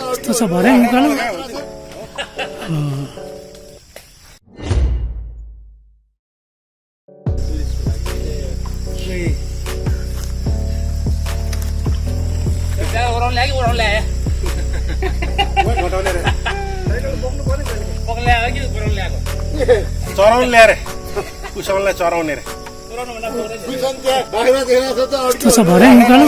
कस्तो छ भरे उकालो चराउन ल्याएर कुसनलाई चराउने रे कस्तो छ भरे उकालो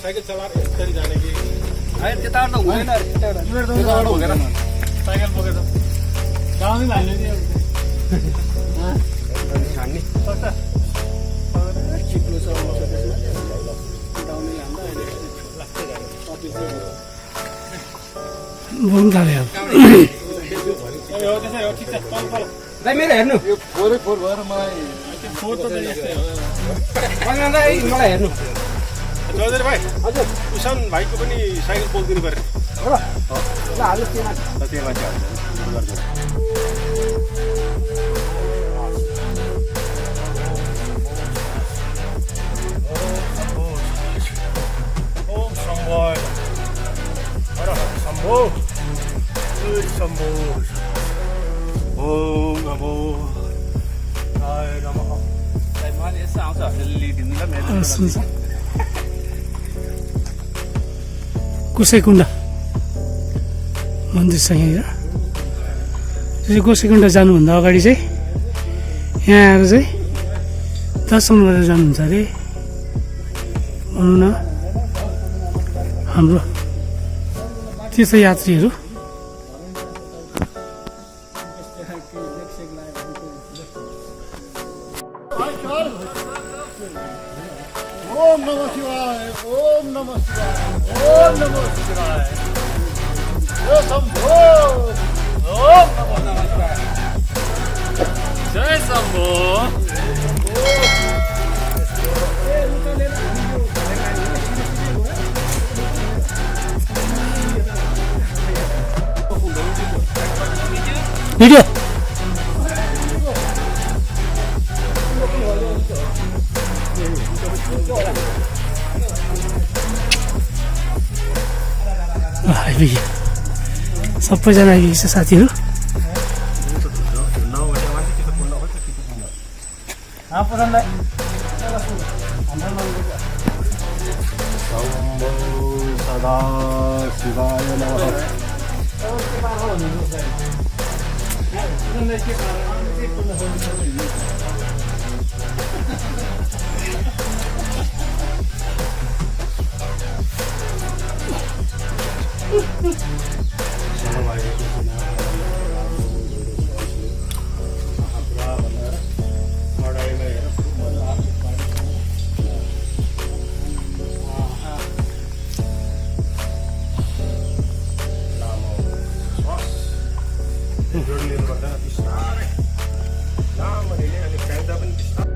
साइकल चलाएर यसरी जाने कि त्यताबाट त हुँदैन साइकल बोकेर गाउँमै भाइले नि छान्ने चिप्लो छ बोम लाग्यो मेरो हेर्नु यो 4 भएर मलाई मलाई हेर्नु चौधरी भाइ हजुर कुसन भाइको पनि साइकल पोलिदिनु पर्यो ल हाल्नुहोस् त्यो मान्छे ओम शम्भो हर शम्भो शम्भो ओम नमो नारायण नमः मैले यसो आउँछ लिदिनु ल मेरो गोसाइकुण्ड मन्दिर छ यहाँनिर गोसाइकुण्ड जानुभन्दा अगाडि चाहिँ यहाँ आएर चाहिँ दर्शन गरेर जानुहुन्छ अरे भनौँ न हाम्रो तीर्थयात्रीहरू ओम नमः शिवाय ओम नमः शिवाय ओम नमः शिवाय जय शम्भो ओम नमः शिवाय जय शम्भो भिडियो आइपुग्यो सबैजना आइपुगेछ साथीहरू सदा शिवाय नमः जोड लिनु पर्दैन बिस्तारै लामो लिने अनि फ्याङ्दा पनि बिस्तारै